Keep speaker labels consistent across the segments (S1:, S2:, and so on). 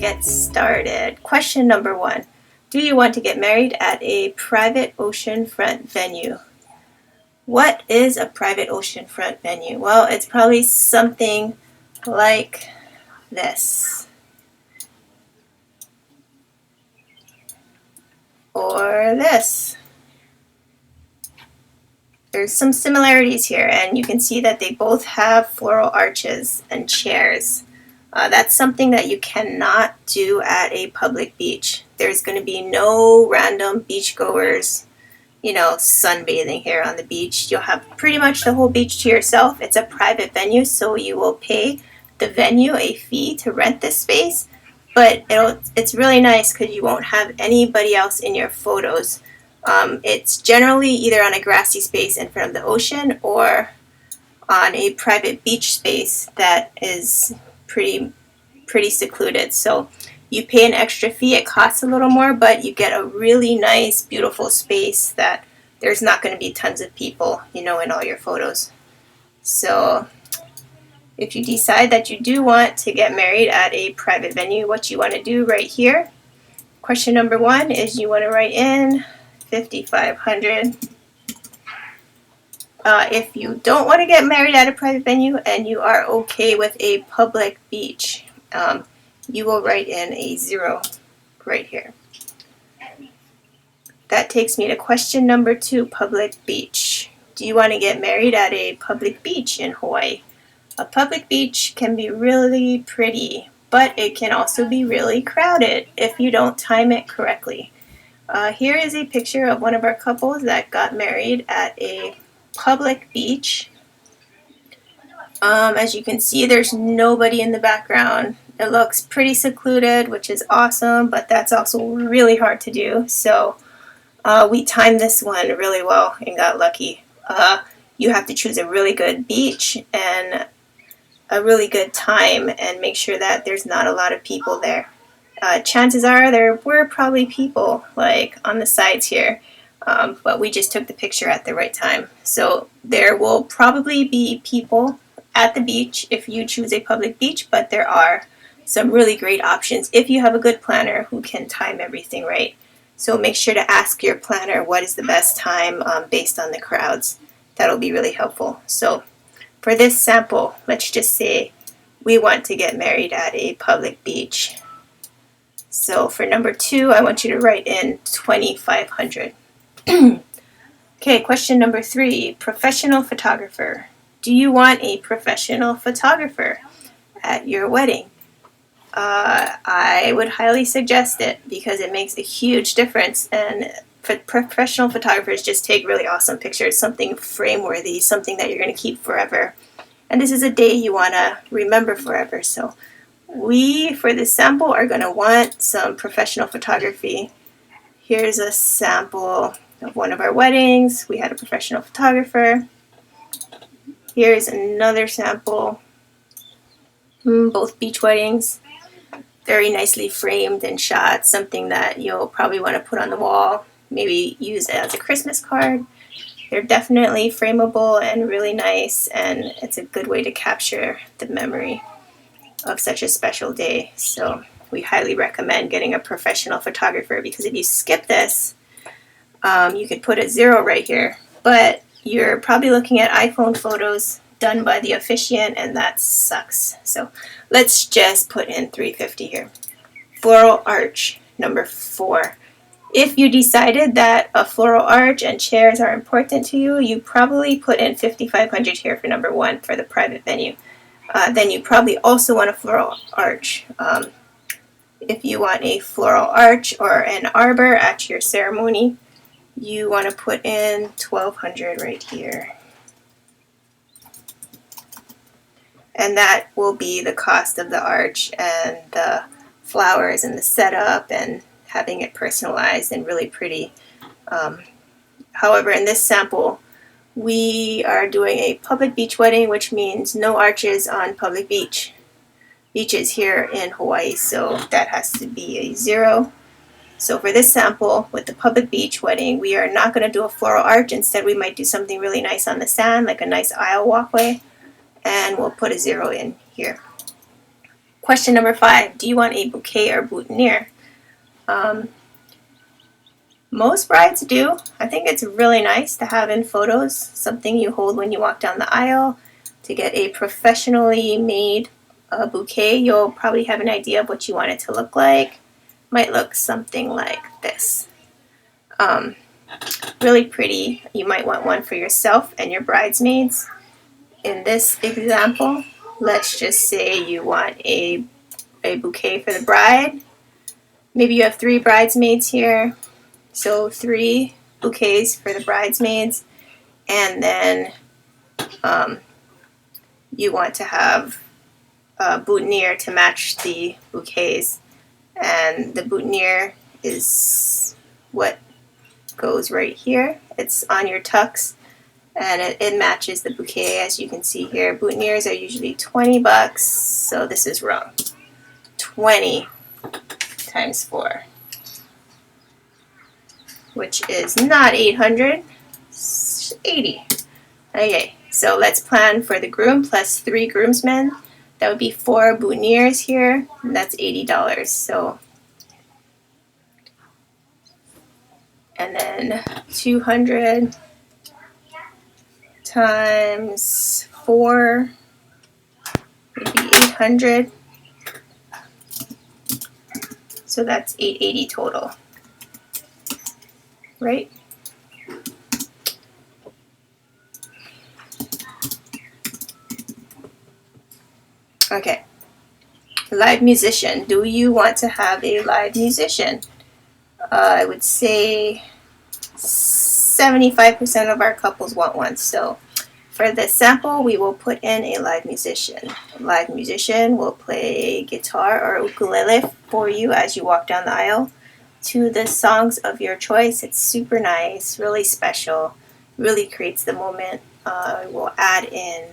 S1: get started. Question number 1. Do you want to get married at a private oceanfront venue? What is a private oceanfront venue? Well, it's probably something like this. Or this. There's some similarities here, and you can see that they both have floral arches and chairs. That's something that you cannot do at a public beach. There's going to be no random beachgoers, sunbathing here on the beach. You'll have pretty much the whole beach to yourself. It's a private venue, so you will pay the venue a fee to rent this space, but it's really nice because you won't have anybody else in your photos. It's generally either on a grassy space in front of the ocean or on a private beach space that is pretty secluded. So you pay an extra fee. It costs a little more, but you get a really nice, beautiful space that there's not going to be tons of people, in all your photos. So if you decide that you do want to get married at a private venue, what you want to do right here, question number 1 is you want to write in $5,500. If you don't want to get married at a private venue and you are okay with a public beach, you will write in a 0 right here. That takes me to question number 2, public beach. Do you want to get married at a public beach in Hawaii? A public beach can be really pretty, but it can also be really crowded if you don't time it correctly. Here is a picture of one of our couples that got married at a public beach. As you can see, there's nobody in the background. It looks pretty secluded, which is awesome, but that's also really hard to do. So we timed this one really well and got lucky. You have to choose a really good beach and a really good time and make sure that there's not a lot of people there. Chances are there were probably people like on the sides here, but we just took the picture at the right time. So there will probably be people at the beach if you choose a public beach, but there are some really great options if you have a good planner who can time everything right. So make sure to ask your planner what is the best time based on the crowds. That'll be really helpful. So for this sample, let's just say we want to get married at a public beach. So for number 2, I want you to write in $2,500. Okay, question number 3, professional photographer. Do you want a professional photographer at your wedding? I would highly suggest it because it makes a huge difference, and professional photographers just take really awesome pictures, something frame-worthy, something that you're going to keep forever. And this is a day you want to remember forever. So we, for this sample, are going to want some professional photography. Here's a sample of one of our weddings. We had a professional photographer. Here's another sample. Both beach weddings. Very nicely framed and shot. Something that you'll probably want to put on the wall. Maybe use it as a Christmas card. They're definitely frameable and really nice, and it's a good way to capture the memory of such a special day. So we highly recommend getting a professional photographer, because if you skip this, you could put a 0 right here, but you're probably looking at iPhone photos done by the officiant, and that sucks. So let's just put in $350 here. Floral arch, number 4. If you decided that a floral arch and chairs are important to you, you probably put in $5,500 here for number 1 for the private venue. Then you probably also want a floral arch. If you want a floral arch or an arbor at your ceremony, you want to put in $1,200 right here. And that will be the cost of the arch and the flowers and the setup and having it personalized and really pretty. However, in this sample, we are doing a public beach wedding, which means no arches on public beaches here in Hawaii, so that has to be a 0. So for this sample, with the public beach wedding, we are not going to do a floral arch. Instead, we might do something really nice on the sand, like a nice aisle walkway, and we'll put a 0 in here. Question number 5, do you want a bouquet or boutonniere? Most brides do. I think it's really nice to have in photos something you hold when you walk down the aisle. To get a professionally made bouquet, you'll probably have an idea of what you want it to look like. Might look something like this. Really pretty. You might want one for yourself and your bridesmaids. In this example, let's just say you want a bouquet for the bride. Maybe you have 3 bridesmaids here. So 3 bouquets for the bridesmaids, and then you want to have a boutonniere to match the bouquets, and the boutonniere is what goes right here. It's on your tux, and it matches the bouquet, as you can see here. Boutonnieres are usually $20, so this is wrong. 20 times 4. Which is not 800, it's 80. Okay, so let's plan for the groom plus 3 groomsmen. That would be 4 boutonnieres here, and that's $80. So, and then 200 times 4 would be 800. So that's 880 total. Right? Okay. Live musician. Do you want to have a live musician? I would say 75% of our couples want one. So for this sample, we will put in a live musician. A live musician will play guitar or ukulele for you as you walk down the aisle to the songs of your choice. It's super nice, really special, really creates the moment. We'll add in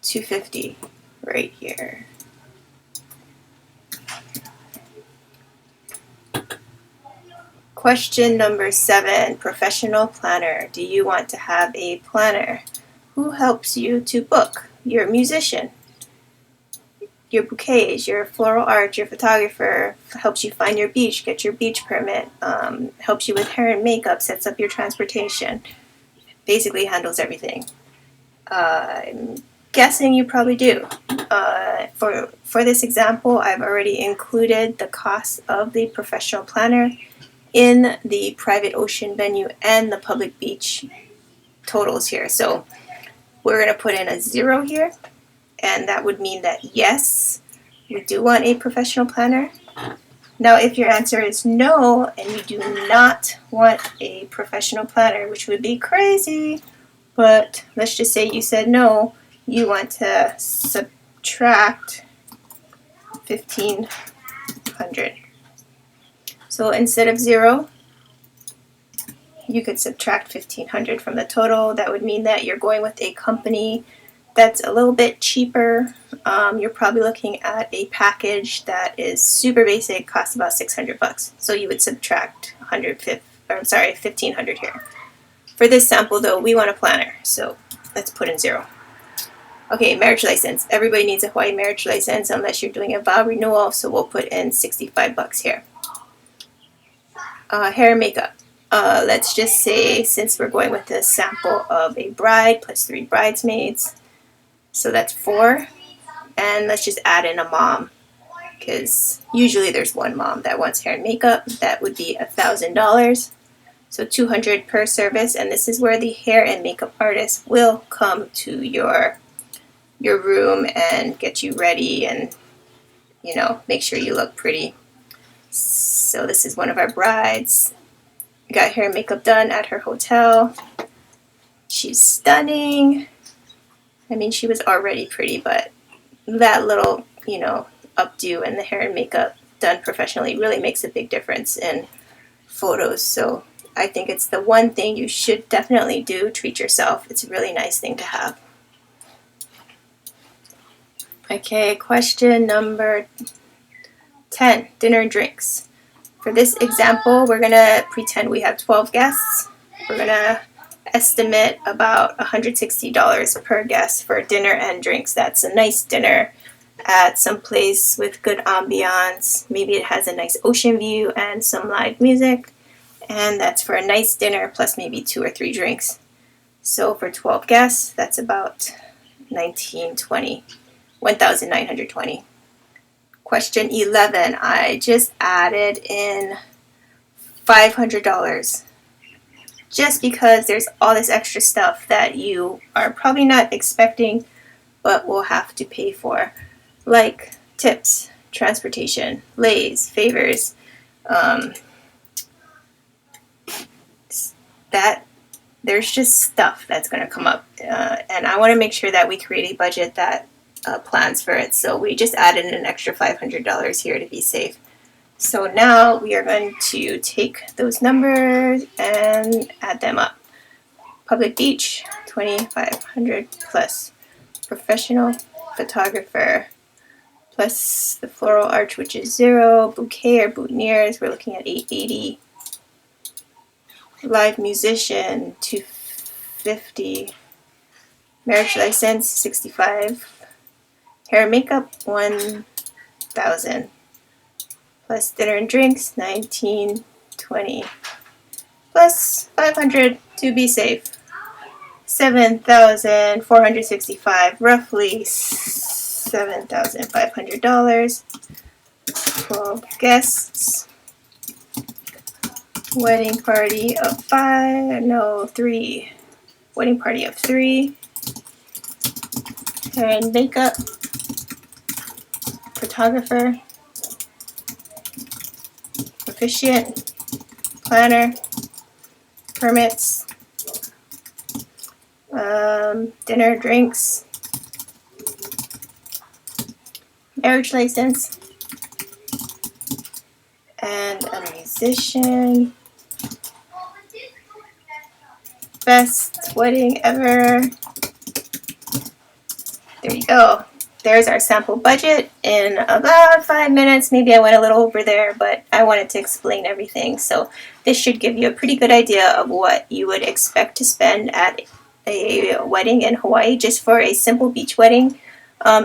S1: $250 right here. Question number 7, professional planner. Do you want to have a planner? Who helps you to book? Your musician, your bouquets, your floral art, your photographer, helps you find your beach, get your beach permit, helps you with hair and makeup, sets up your transportation, basically handles everything. I'm guessing you probably do. For this example, I've already included the cost of the professional planner in the private ocean venue and the public beach totals here. So we're going to put in a 0 here. And that would mean that yes, we do want a professional planner. Now, if your answer is no, and you do not want a professional planner, which would be crazy, but let's just say you said no, you want to subtract 1,500. So instead of 0, you could subtract 1,500 from the total. That would mean that you're going with a company that's a little bit cheaper. You're probably looking at a package that is super basic, costs about $600. So you would subtract 1,500 here. For this sample though, we want a planner, so let's put in 0. Okay, marriage license. Everybody needs a Hawaii marriage license unless you're doing a vow renewal, so we'll put in $65 here. Hair and makeup. Let's just say, since we're going with the sample of a bride plus 3 bridesmaids, so that's 4, and let's just add in a mom, because usually there's one mom that wants hair and makeup. That would be $1,000, so $200 per service, and this is where the hair and makeup artist will come to your room and get you ready and, you know, make sure you look pretty. So this is one of our brides. Got hair and makeup done at her hotel. She's stunning. I mean, she was already pretty, but that little, you know, updo and the hair and makeup done professionally really makes a big difference in photos. So I think it's the one thing you should definitely do. Treat yourself. It's a really nice thing to have. Okay, question number 10, dinner and drinks. For this example, we're going to pretend we have 12 guests. We're going to estimate about $160 per guest for dinner and drinks. That's a nice dinner at some place with good ambiance. Maybe it has a nice ocean view and some live music. And that's for a nice dinner plus maybe 2 or 3 drinks. So for 12 guests, that's about $1,920. Question 11, I just added in $500 just because there's all this extra stuff that you are probably not expecting but will have to pay for, like tips, transportation, lays, favors, that there's just stuff that's going to come up, and I want to make sure that we create a budget that plans for it. So we just added an extra $500 here to be safe. So now we are going to take those numbers and add them up. Public beach, $2,500 plus professional photographer plus the floral arch, which is 0. Bouquet or boutonnieres, we're looking at $880. Live musician, $250. Marriage license, $65. Hair and makeup, $1,000. Plus dinner and drinks, $1,920. Plus $500 to be safe, $7,465. Roughly $7,500. 12 guests. Wedding party of 3. Wedding party of 3. Hair and makeup. Photographer. Officiant. Planner. Permits. Dinner, drinks. Marriage license. And a musician. Best wedding ever. There you go. There's our sample budget in about 5 minutes. Maybe I went a little over there, but I wanted to explain everything. So this should give you a pretty good idea of what you would expect to spend at a wedding in Hawaii just for a simple beach wedding,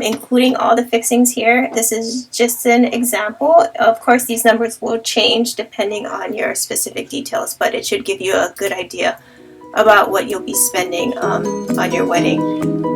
S1: including all the fixings here. This is just an example. Of course, these numbers will change depending on your specific details, but it should give you a good idea about what you'll be spending on your wedding.